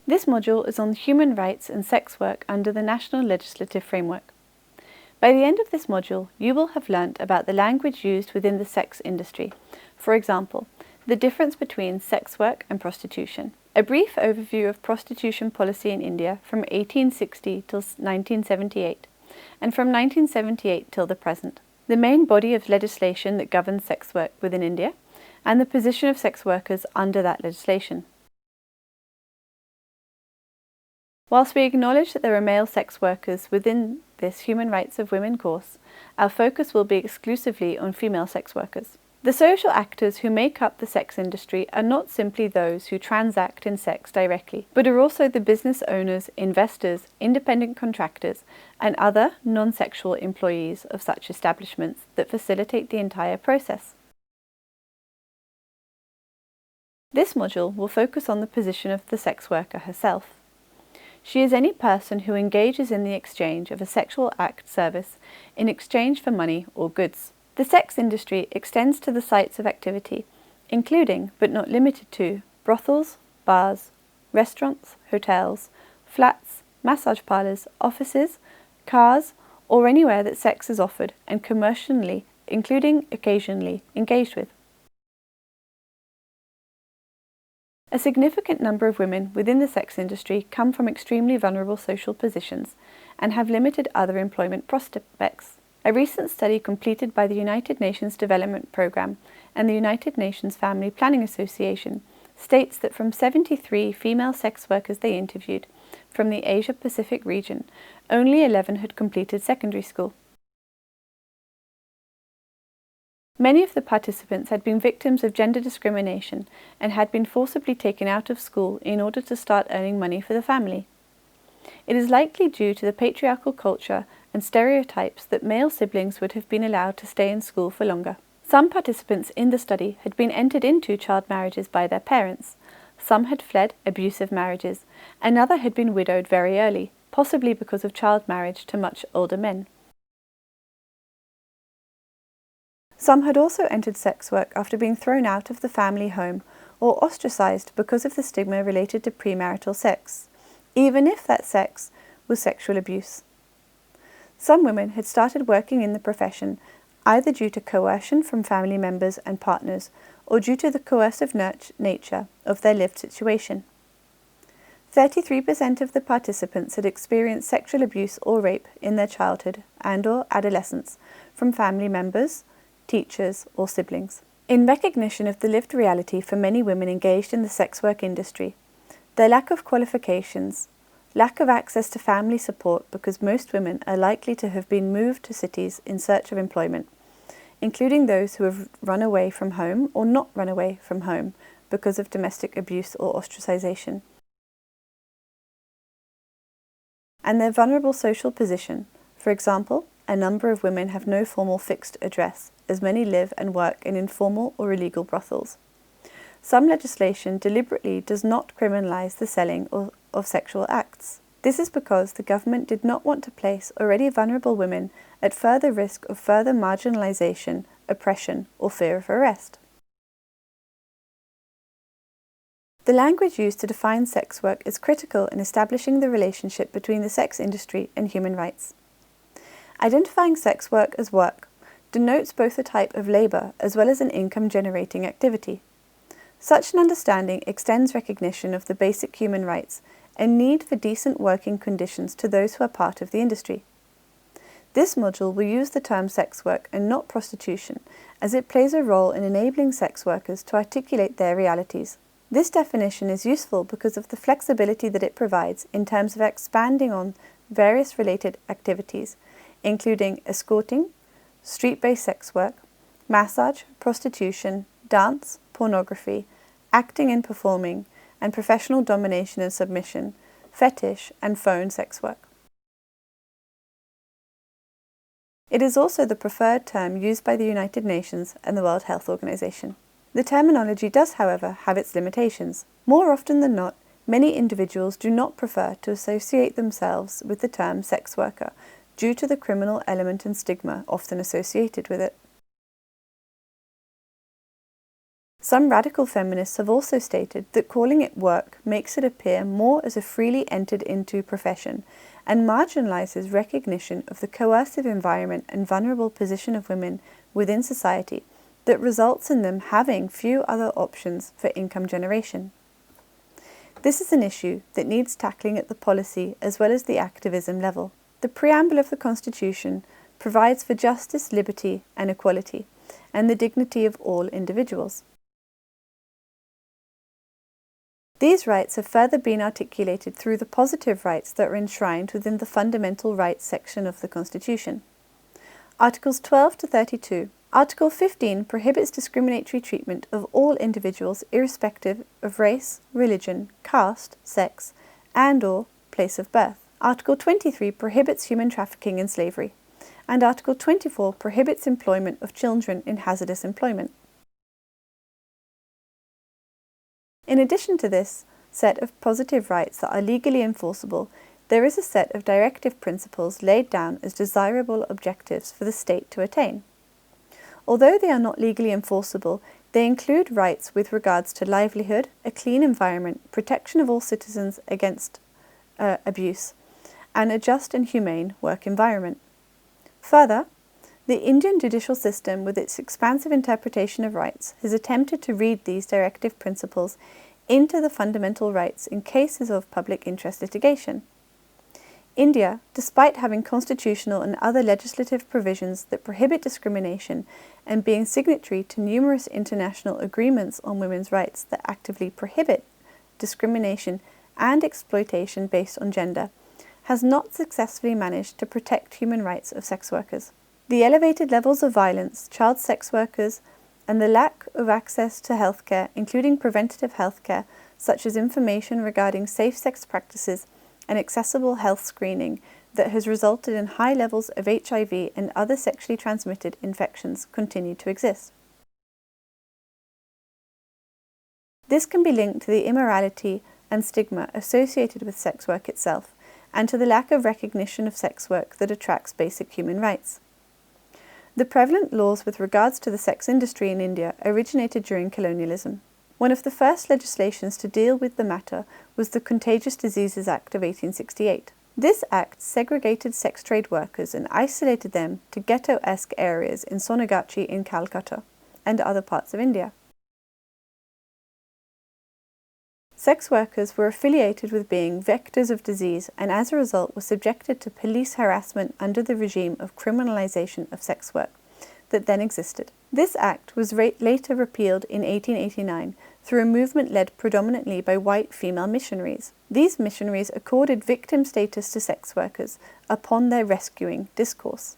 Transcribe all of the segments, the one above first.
This module is on human rights and sex work under the National Legislative Framework. By the end of this module, you will have learnt about the language used within the sex industry. For example, the difference between sex work and prostitution. A brief overview of prostitution policy in India from 1860 till 1978, and from 1978 till the present. The main body of legislation that governs sex work within India, and the position of sex workers under that legislation. Whilst we acknowledge that there are male sex workers within this Human Rights of Women course, our focus will be exclusively on female sex workers. The social actors who make up the sex industry are not simply those who transact in sex directly, but are also the business owners, investors, independent contractors, and other non-sexual employees of such establishments that facilitate the entire process. This module will focus on the position of the sex worker herself. She is any person who engages in the exchange of a sexual act service in exchange for money or goods. The sex industry extends to the sites of activity, including, but not limited to, brothels, bars, restaurants, hotels, flats, massage parlours, offices, cars, or anywhere that sex is offered and commercially, including occasionally, engaged with. A significant number of women within the sex industry come from extremely vulnerable social positions and have limited other employment prospects. A recent study completed by the United Nations Development Programme and the United Nations Family Planning Association states that from 73 female sex workers they interviewed from the Asia-Pacific region, only 11 had completed secondary school. Many of the participants had been victims of gender discrimination and had been forcibly taken out of school in order to start earning money for the family. It is likely due to the patriarchal culture and stereotypes that male siblings would have been allowed to stay in school for longer. Some participants in the study had been entered into child marriages by their parents. Some had fled abusive marriages. Another had been widowed very early, possibly because of child marriage to much older men. Some had also entered sex work after being thrown out of the family home or ostracized because of the stigma related to premarital sex, even if that sex was sexual abuse. Some women had started working in the profession either due to coercion from family members and partners or due to the coercive nature of their lived situation. 33% of the participants had experienced sexual abuse or rape in their childhood and/or adolescence from family members, teachers, or siblings. In recognition of the lived reality for many women engaged in the sex work industry, their lack of qualifications, lack of access to family support because most women are likely to have been moved to cities in search of employment, including those who have run away from home or not run away from home because of domestic abuse or ostracization, and their vulnerable social position. For example, a number of women have no formal fixed address, as many live and work in informal or illegal brothels. Some legislation deliberately does not criminalize the selling of sexual acts. This is because the government did not want to place already vulnerable women at further risk of further marginalization, oppression, or fear of arrest. The language used to define sex work is critical in establishing the relationship between the sex industry and human rights. Identifying sex work as work denotes both a type of labour as well as an income-generating activity. Such an understanding extends recognition of the basic human rights and need for decent working conditions to those who are part of the industry. This module will use the term sex work and not prostitution, as it plays a role in enabling sex workers to articulate their realities. This definition is useful because of the flexibility that it provides in terms of expanding on various related activities, including escorting, street-based sex work, massage, prostitution, dance, pornography, acting and performing, and professional domination and submission, fetish, and phone sex work. It is also the preferred term used by the United Nations and the World Health Organization. The terminology does, however, have its limitations. More often than not, many individuals do not prefer to associate themselves with the term sex worker due to the criminal element and stigma often associated with it. Some radical feminists have also stated that calling it work makes it appear more as a freely entered into profession and marginalises recognition of the coercive environment and vulnerable position of women within society that results in them having few other options for income generation. This is an issue that needs tackling at the policy as well as the activism level. The preamble of the Constitution provides for justice, liberty and equality, and the dignity of all individuals. These rights have further been articulated through the positive rights that are enshrined within the Fundamental Rights section of the Constitution. Articles 12 to 32. Article 15 prohibits discriminatory treatment of all individuals irrespective of race, religion, caste, sex, and/or place of birth. Article 23 prohibits human trafficking and slavery, and Article 24 prohibits employment of children in hazardous employment. In addition to this set of positive rights that are legally enforceable, there is a set of directive principles laid down as desirable objectives for the state to attain. Although they are not legally enforceable, they include rights with regards to livelihood, a clean environment, protection of all citizens against abuse, and a just and humane work environment. Further, the Indian judicial system, with its expansive interpretation of rights, has attempted to read these directive principles into the fundamental rights in cases of public interest litigation. India, despite having constitutional and other legislative provisions that prohibit discrimination and being signatory to numerous international agreements on women's rights that actively prohibit discrimination and exploitation based on gender, has not successfully managed to protect human rights of sex workers. The elevated levels of violence, child sex workers, and the lack of access to healthcare, including preventative healthcare, such as information regarding safe sex practices and accessible health screening, that has resulted in high levels of HIV and other sexually transmitted infections, continue to exist. This can be linked to the immorality and stigma associated with sex work itself, and to the lack of recognition of sex work that attracts basic human rights. The prevalent laws with regards to the sex industry in India originated during colonialism. One of the first legislations to deal with the matter was the Contagious Diseases Act of 1868. This act segregated sex trade workers and isolated them to ghetto-esque areas in Sonagachi in Calcutta and other parts of India. Sex workers were affiliated with being vectors of disease and as a result were subjected to police harassment under the regime of criminalization of sex work that then existed. This act was later repealed in 1889 through a movement led predominantly by white female missionaries. These missionaries accorded victim status to sex workers upon their rescuing discourse.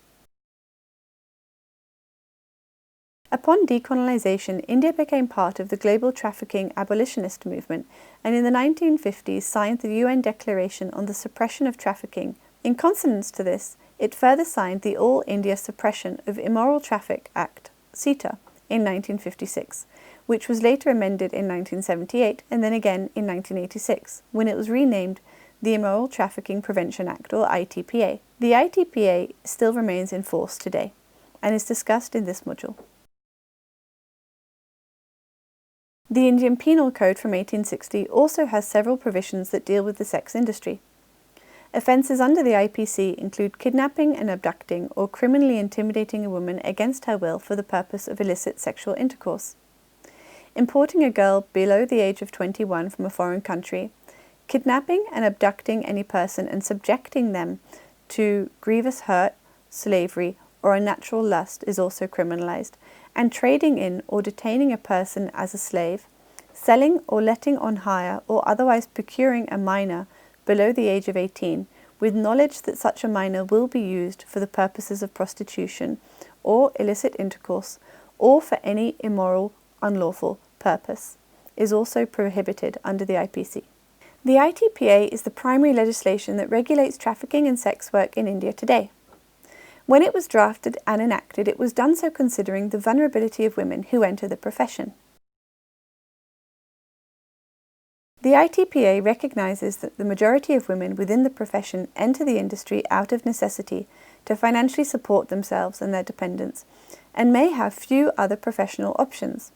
Upon decolonization, India became part of the global trafficking abolitionist movement and in the 1950s signed the UN Declaration on the Suppression of Trafficking. In consonance to this, it further signed the All India Suppression of Immoral Traffic Act, CETA, in 1956, which was later amended in 1978 and then again in 1986, when it was renamed the Immoral Trafficking Prevention Act, or ITPA. The ITPA still remains in force today and is discussed in this module. The Indian Penal Code from 1860 also has several provisions that deal with the sex industry. Offences under the IPC include kidnapping and abducting or criminally intimidating a woman against her will for the purpose of illicit sexual intercourse, importing a girl below the age of 21 from a foreign country, kidnapping and abducting any person and subjecting them to grievous hurt, slavery, or unnatural lust is also criminalized, and trading in or detaining a person as a slave, selling or letting on hire or otherwise procuring a minor below the age of 18 with knowledge that such a minor will be used for the purposes of prostitution or illicit intercourse or for any immoral, unlawful purpose is also prohibited under the IPC. The ITPA is the primary legislation that regulates trafficking and sex work in India today. When it was drafted and enacted, it was done so considering the vulnerability of women who enter the profession. The ITPA recognizes that the majority of women within the profession enter the industry out of necessity to financially support themselves and their dependents, and may have few other professional options.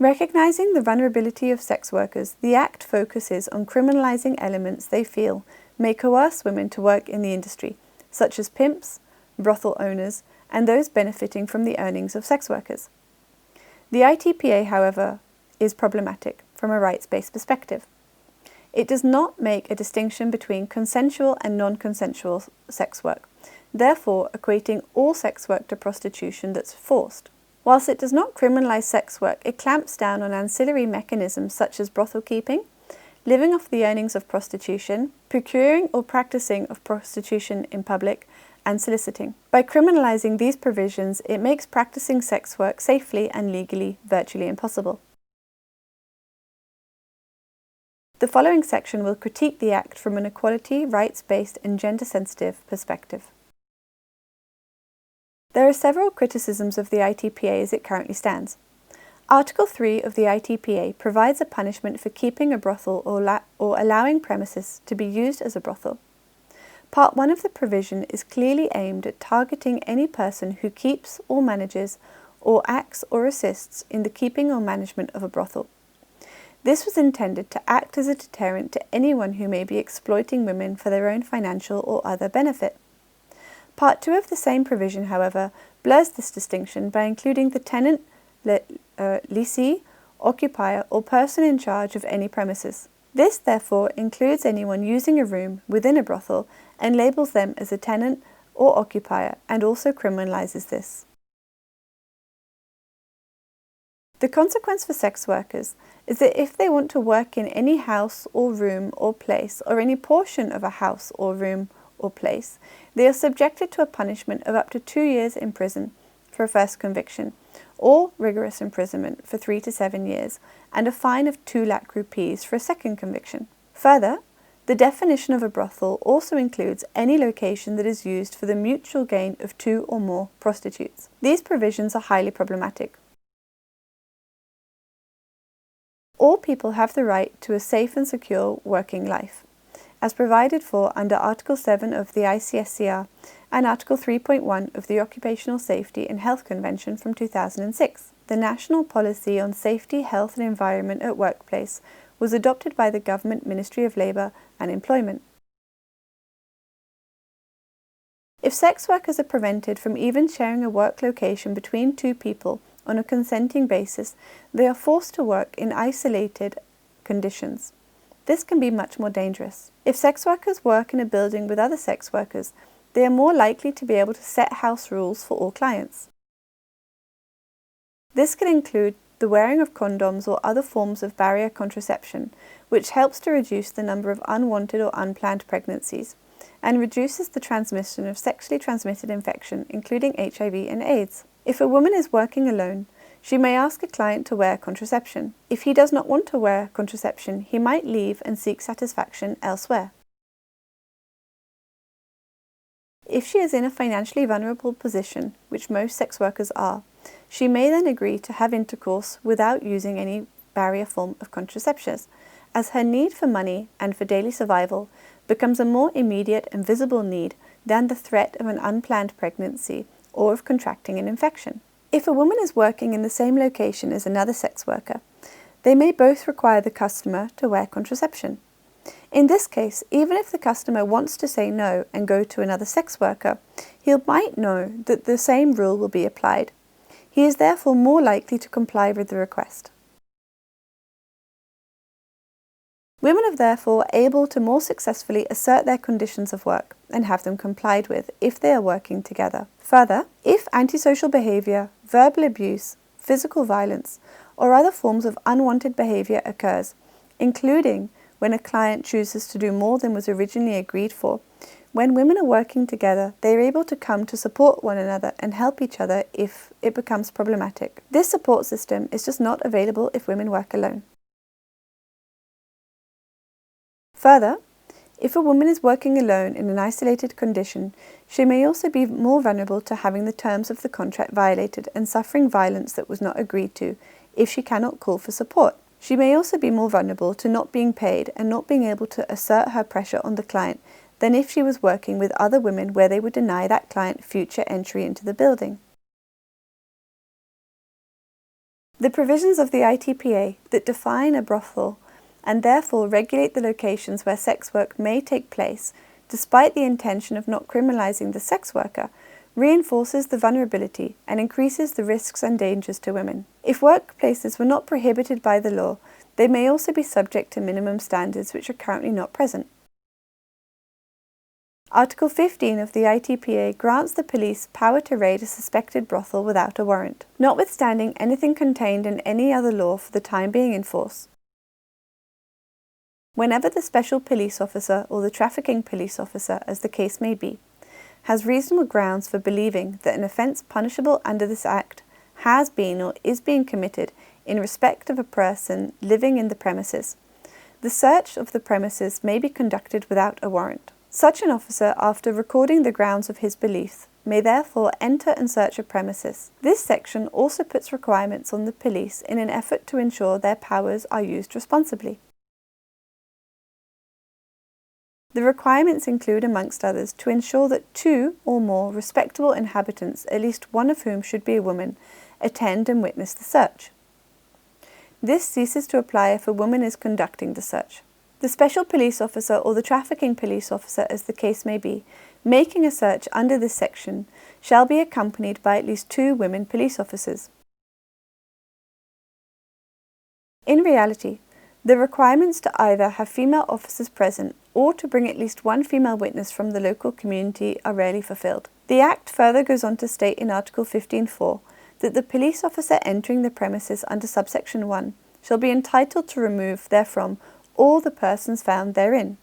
Recognizing the vulnerability of sex workers, the Act focuses on criminalizing elements they feel may coerce women to work in the industry, such as pimps, brothel owners, and those benefiting from the earnings of sex workers. The ITPA, however, is problematic from a rights-based perspective. It does not make a distinction between consensual and non-consensual sex work, therefore equating all sex work to prostitution that's forced. Whilst it does not criminalise sex work, it clamps down on ancillary mechanisms such as brothel keeping, living off the earnings of prostitution, procuring or practicing of prostitution in public, and soliciting. By criminalising these provisions, it makes practicing sex work safely and legally virtually impossible. The following section will critique the Act from an equality, rights-based and gender-sensitive perspective. There are several criticisms of the ITPA as it currently stands. Article 3 of the ITPA provides a punishment for keeping a brothel or allowing premises to be used as a brothel. Part 1 of the provision is clearly aimed at targeting any person who keeps or manages or acts or assists in the keeping or management of a brothel. This was intended to act as a deterrent to anyone who may be exploiting women for their own financial or other benefit. Part 2 of the same provision, however, blurs this distinction by including the tenant, lessee, occupier, or person in charge of any premises. This, therefore, includes anyone using a room within a brothel and labels them as a tenant or occupier, and also criminalises this. The consequence for sex workers is that if they want to work in any house or room or place, or any portion of a house or room or place, they are subjected to a punishment of up to 2 years in prison for a first conviction, or rigorous imprisonment for 3 to 7 years, and a fine of 2 lakh rupees for a second conviction. Further, the definition of a brothel also includes any location that is used for the mutual gain of 2 or more prostitutes. These provisions are highly problematic. All people have the right to a safe and secure working life, as provided for under Article 7 of the ICSCR and Article 3.1 of the Occupational Safety and Health Convention from 2006. The National Policy on Safety, Health and Environment at Workplace was adopted by the Government Ministry of Labour and Employment. If sex workers are prevented from even sharing a work location between 2 people on a consenting basis, they are forced to work in isolated conditions. This can be much more dangerous. If sex workers work in a building with other sex workers, they are more likely to be able to set house rules for all clients. This can include the wearing of condoms or other forms of barrier contraception, which helps to reduce the number of unwanted or unplanned pregnancies, and reduces the transmission of sexually transmitted infection, including HIV and AIDS. If a woman is working alone, she may ask a client to wear contraception. If he does not want to wear contraception, he might leave and seek satisfaction elsewhere. If she is in a financially vulnerable position, which most sex workers are, she may then agree to have intercourse without using any barrier form of contraceptives, as her need for money and for daily survival becomes a more immediate and visible need than the threat of an unplanned pregnancy or of contracting an infection. If a woman is working in the same location as another sex worker, they may both require the customer to wear contraception. In this case, even if the customer wants to say no and go to another sex worker, he might know that the same rule will be applied. He is therefore more likely to comply with the request. Women are therefore able to more successfully assert their conditions of work and have them complied with if they are working together. Further, if antisocial behaviour, verbal abuse, physical violence, or other forms of unwanted behaviour occurs, including when a client chooses to do more than was originally agreed for, when women are working together, they are able to come to support one another and help each other if it becomes problematic. This support system is just not available if women work alone. Further, if a woman is working alone in an isolated condition, she may also be more vulnerable to having the terms of the contract violated and suffering violence that was not agreed to if she cannot call for support. She may also be more vulnerable to not being paid and not being able to assert her pressure on the client than if she was working with other women where they would deny that client future entry into the building. The provisions of the ITPA that define a brothel and therefore regulate the locations where sex work may take place, despite the intention of not criminalising the sex worker, reinforces the vulnerability and increases the risks and dangers to women. If workplaces were not prohibited by the law, they may also be subject to minimum standards which are currently not present. Article 15 of the ITPA grants the police power to raid a suspected brothel without a warrant, notwithstanding anything contained in any other law for the time being in force. Whenever the special police officer or the trafficking police officer, as the case may be, has reasonable grounds for believing that an offence punishable under this Act has been or is being committed in respect of a person living in the premises, the search of the premises may be conducted without a warrant. Such an officer, after recording the grounds of his belief, may therefore enter and search a premises. This section also puts requirements on the police in an effort to ensure their powers are used responsibly. The requirements include, amongst others, to ensure that 2 or more respectable inhabitants, at least one of whom should be a woman, attend and witness the search. This ceases to apply if a woman is conducting the search. The special police officer or the trafficking police officer, as the case may be, making a search under this section shall be accompanied by at least 2 women police officers. In reality, the requirements to either have female officers present or to bring at least one female witness from the local community are rarely fulfilled. The Act further goes on to state in Article 15.4 that the police officer entering the premises under subsection 1 shall be entitled to remove therefrom all the persons found therein.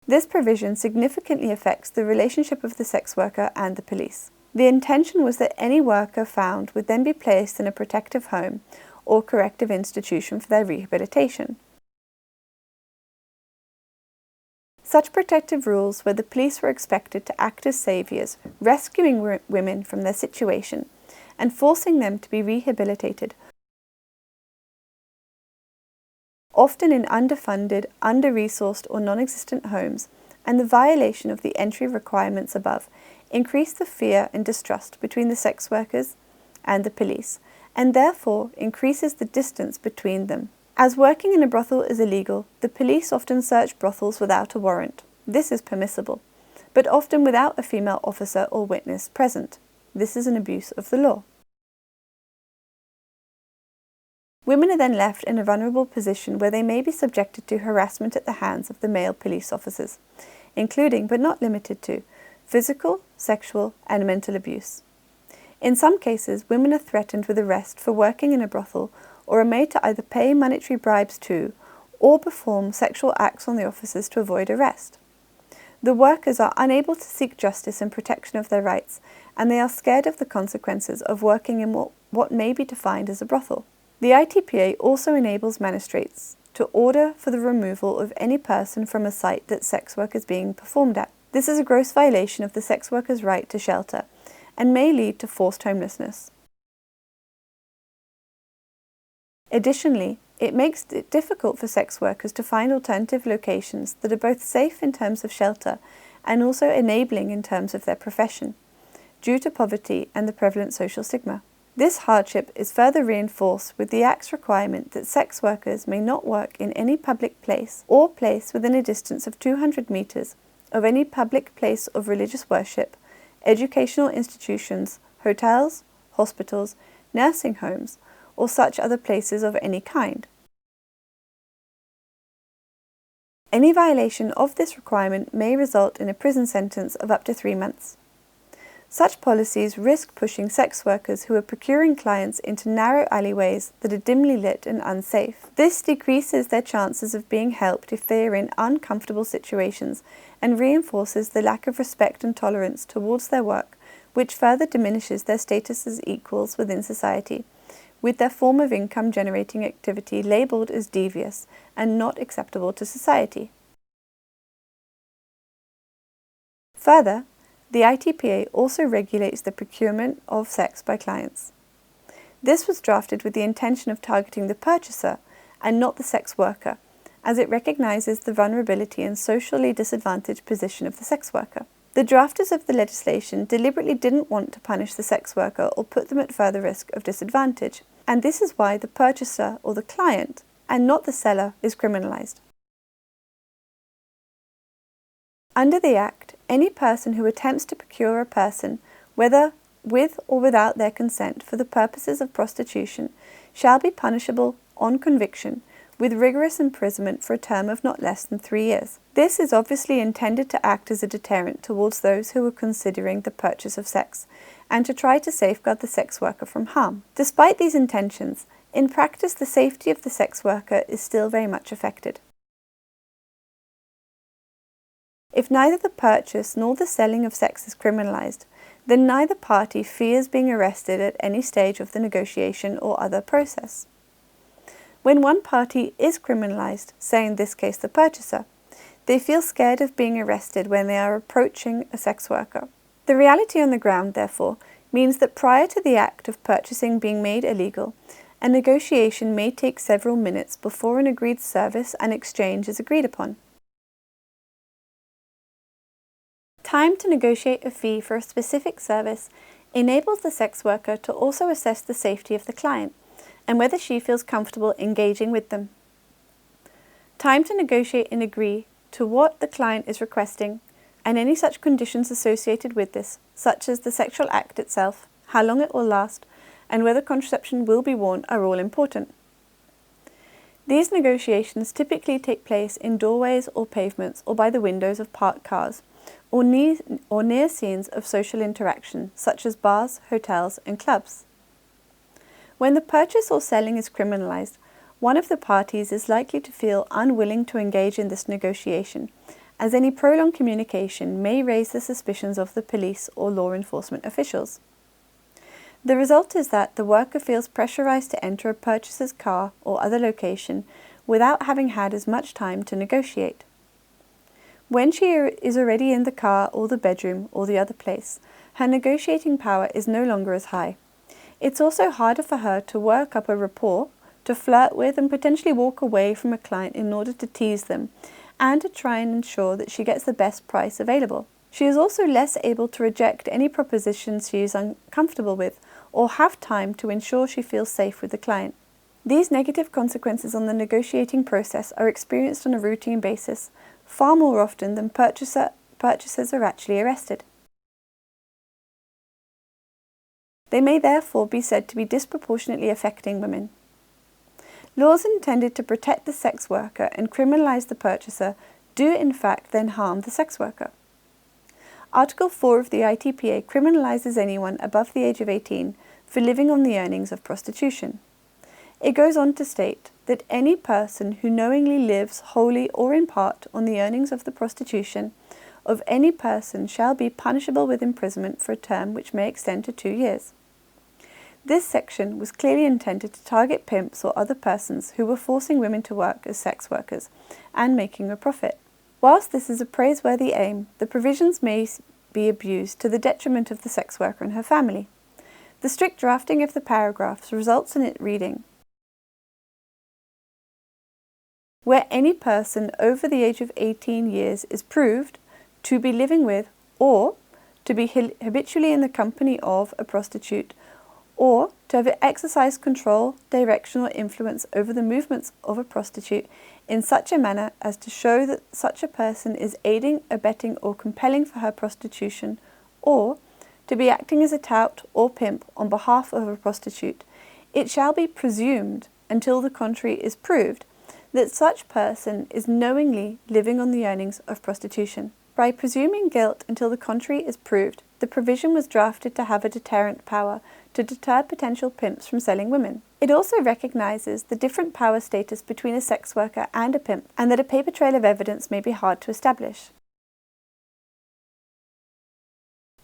This provision significantly affects the relationship of the sex worker and the police. The intention was that any worker found would then be placed in a protective home or corrective institution for their rehabilitation. Such protective rules where the police were expected to act as saviours, rescuing women from their situation and forcing them to be rehabilitated, often in underfunded, under-resourced or non-existent homes, and the violation of the entry requirements above increase the fear and distrust between the sex workers and the police, and therefore increases the distance between them. As working in a brothel is illegal, the police often search brothels without a warrant. This is permissible, but often without a female officer or witness present. This is an abuse of the law. Women are then left in a vulnerable position where they may be subjected to harassment at the hands of the male police officers, including but not limited to physical, sexual, and mental abuse. In some cases, women are threatened with arrest for working in a brothel or are made to either pay monetary bribes to or perform sexual acts on the officers to avoid arrest. The workers are unable to seek justice and protection of their rights, and they are scared of the consequences of working in what may be defined as a brothel. The ITPA also enables magistrates to order for the removal of any person from a site that sex work is being performed at. This is a gross violation of the sex worker's right to shelter and may lead to forced homelessness. Additionally, it makes it difficult for sex workers to find alternative locations that are both safe in terms of shelter and also enabling in terms of their profession, due to poverty and the prevalent social stigma. This hardship is further reinforced with the Act's requirement that sex workers may not work in any public place or place within a distance of 200 metres of any public place of religious worship, educational institutions, hotels, hospitals, nursing homes, or such other places of any kind. Any violation of this requirement may result in a prison sentence of up to 3 months. Such policies risk pushing sex workers who are procuring clients into narrow alleyways that are dimly lit and unsafe. This decreases their chances of being helped if they are in uncomfortable situations and reinforces the lack of respect and tolerance towards their work, which further diminishes their status as equals within society, with their form of income-generating activity labelled as devious and not acceptable to society. Further, the ITPA also regulates the procurement of sex by clients. This was drafted with the intention of targeting the purchaser and not the sex worker, as it recognises the vulnerability and socially disadvantaged position of the sex worker. The drafters of the legislation deliberately didn't want to punish the sex worker or put them at further risk of disadvantage, and this is why the purchaser or the client, and not the seller, is criminalised. Under the Act, any person who attempts to procure a person, whether with or without their consent, for the purposes of prostitution, shall be punishable on conviction with rigorous imprisonment for a term of not less than 3 years. This is obviously intended to act as a deterrent towards those who are considering the purchase of sex, and to try to safeguard the sex worker from harm. Despite these intentions, in practice the safety of the sex worker is still very much affected. If neither the purchase nor the selling of sex is criminalised, then neither party fears being arrested at any stage of the negotiation or other process. When one party is criminalised, say in this case the purchaser, they feel scared of being arrested when they are approaching a sex worker. The reality on the ground, therefore, means that prior to the act of purchasing being made illegal, a negotiation may take several minutes before an agreed service and exchange is agreed upon. Time to negotiate a fee for a specific service enables the sex worker to also assess the safety of the client and whether she feels comfortable engaging with them. Time to negotiate and agree to what the client is requesting and any such conditions associated with this, such as the sexual act itself, how long it will last, and whether contraception will be worn, are all important. These negotiations typically take place in doorways or pavements or by the windows of parked cars, or near scenes of social interaction, such as bars, hotels, and clubs. When the purchase or selling is criminalised, one of the parties is likely to feel unwilling to engage in this negotiation, as any prolonged communication may raise the suspicions of the police or law enforcement officials. The result is that the worker feels pressurised to enter a purchaser's car or other location without having had as much time to negotiate. When she is already in the car or the bedroom or the other place, her negotiating power is no longer as high. It's also harder for her to work up a rapport, to flirt with and potentially walk away from a client in order to tease them, and to try and ensure that she gets the best price available. She is also less able to reject any propositions she is uncomfortable with, or have time to ensure she feels safe with the client. These negative consequences on the negotiating process are experienced on a routine basis, far more often than purchasers are actually arrested. They may therefore be said to be disproportionately affecting women. Laws intended to protect the sex worker and criminalise the purchaser do in fact then harm the sex worker. Article 4 of the ITPA criminalises anyone above the age of 18 for living on the earnings of prostitution. It goes on to state that any person who knowingly lives wholly or in part on the earnings of the prostitution of any person shall be punishable with imprisonment for a term which may extend to 2 years. This section was clearly intended to target pimps or other persons who were forcing women to work as sex workers and making a profit. Whilst this is a praiseworthy aim, the provisions may be abused to the detriment of the sex worker and her family. The strict drafting of the paragraphs results in it reading, where any person over the age of 18 years is proved to be living with or to be habitually in the company of a prostitute, or to have exercised control, direction or influence over the movements of a prostitute in such a manner as to show that such a person is aiding, abetting or compelling for her prostitution, or to be acting as a tout or pimp on behalf of a prostitute, it shall be presumed, until the contrary is proved, that such person is knowingly living on the earnings of prostitution. By presuming guilt until the contrary is proved, the provision was drafted to have a deterrent power to deter potential pimps from selling women. It also recognises the different power status between a sex worker and a pimp, and that a paper trail of evidence may be hard to establish.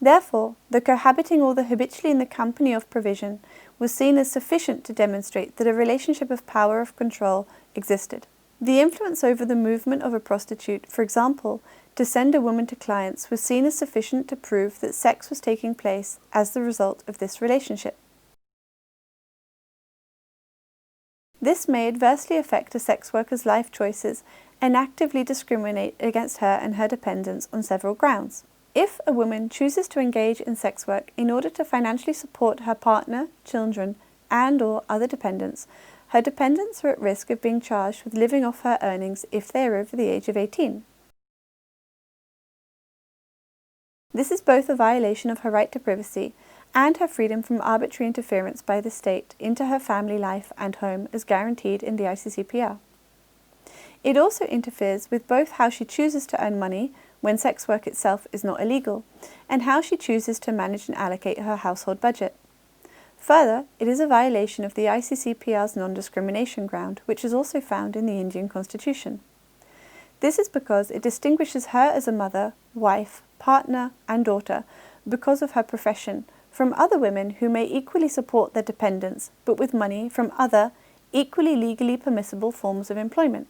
Therefore, the cohabiting or the habitually in the company of provision was seen as sufficient to demonstrate that a relationship of power of control existed. The influence over the movement of a prostitute, for example, to send a woman to clients, was seen as sufficient to prove that sex was taking place as the result of this relationship. This may adversely affect a sex worker's life choices and actively discriminate against her and her dependents on several grounds. If a woman chooses to engage in sex work in order to financially support her partner, children, and/or other dependents, her dependents are at risk of being charged with living off her earnings if they are over the age of 18. This is both a violation of her right to privacy and her freedom from arbitrary interference by the state into her family life and home as guaranteed in the ICCPR. It also interferes with both how she chooses to earn money when sex work itself is not illegal, and how she chooses to manage and allocate her household budget. Further, it is a violation of the ICCPR's non-discrimination ground, which is also found in the Indian Constitution. This is because it distinguishes her as a mother, wife, partner, and daughter because of her profession from other women who may equally support their dependents, but with money from other, equally legally permissible forms of employment.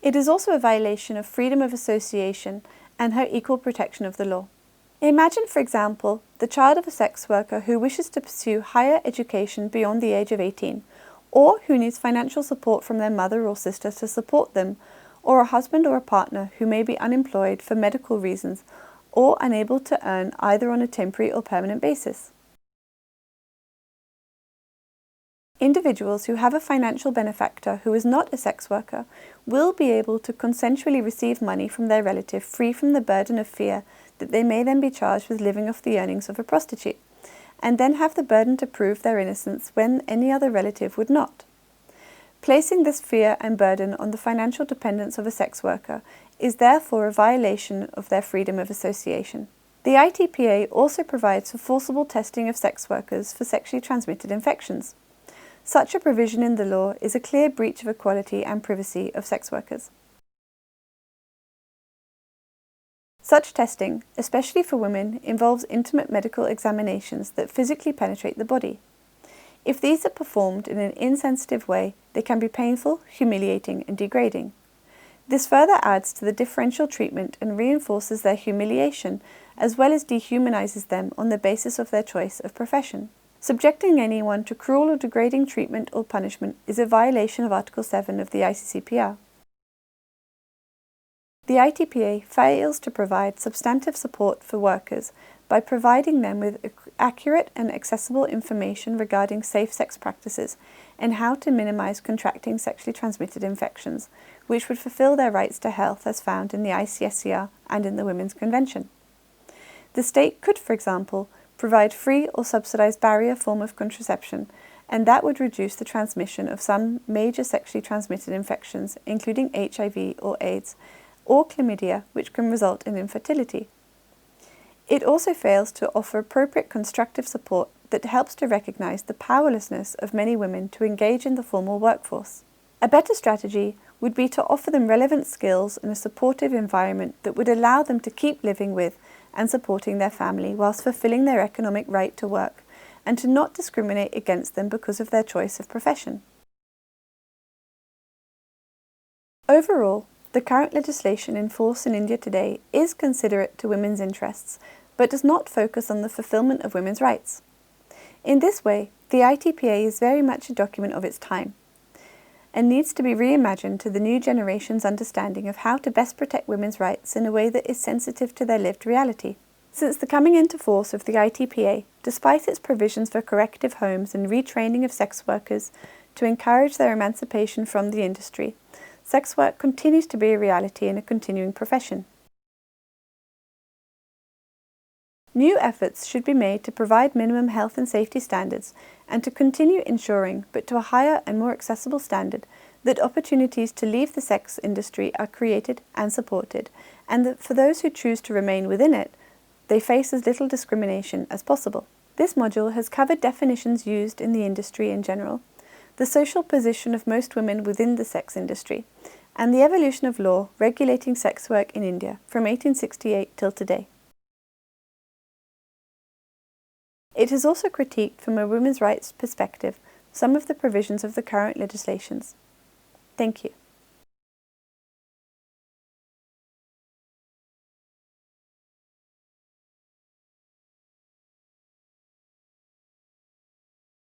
It is also a violation of freedom of association and her equal protection of the law. Imagine, for example, the child of a sex worker who wishes to pursue higher education beyond the age of 18, or who needs financial support from their mother or sister to support them, or a husband or a partner who may be unemployed for medical reasons or unable to earn either on a temporary or permanent basis. Individuals who have a financial benefactor who is not a sex worker will be able to consensually receive money from their relative free from the burden of fear that they may then be charged with living off the earnings of a prostitute, and then have the burden to prove their innocence when any other relative would not. Placing this fear and burden on the financial dependence of a sex worker is therefore a violation of their freedom of association. The ITPA also provides for forcible testing of sex workers for sexually transmitted infections. Such a provision in the law is a clear breach of equality and privacy of sex workers. Such testing, especially for women, involves intimate medical examinations that physically penetrate the body. If these are performed in an insensitive way, they can be painful, humiliating, and degrading. This further adds to the differential treatment and reinforces their humiliation, as well as dehumanizes them on the basis of their choice of profession. Subjecting anyone to cruel or degrading treatment or punishment is a violation of Article 7 of the ICCPR. The ITPA fails to provide substantive support for workers by providing them with accurate and accessible information regarding safe sex practices and how to minimize contracting sexually transmitted infections, which would fulfill their rights to health as found in the ICSCR and in the Women's Convention. The state could, for example, provide free or subsidized barrier form of contraception, and that would reduce the transmission of some major sexually transmitted infections, including HIV or AIDS, or chlamydia, which can result in infertility. It also fails to offer appropriate constructive support that helps to recognize the powerlessness of many women to engage in the formal workforce. A better strategy would be to offer them relevant skills and a supportive environment that would allow them to keep living with and supporting their family whilst fulfilling their economic right to work, and to not discriminate against them because of their choice of profession. Overall, the current legislation in force in India today is considerate to women's interests, but does not focus on the fulfilment of women's rights. In this way, the ITPA is very much a document of its time, and needs to be reimagined to the new generation's understanding of how to best protect women's rights in a way that is sensitive to their lived reality. Since the coming into force of the ITPA, despite its provisions for corrective homes and retraining of sex workers to encourage their emancipation from the industry, sex work continues to be a reality and a continuing profession. New efforts should be made to provide minimum health and safety standards and to continue ensuring, but to a higher and more accessible standard, that opportunities to leave the sex industry are created and supported, and that for those who choose to remain within it, they face as little discrimination as possible. This module has covered definitions used in the industry in general, the social position of most women within the sex industry, and the evolution of law regulating sex work in India from 1868 till today. It has also critiqued from a women's rights perspective some of the provisions of the current legislations. Thank you.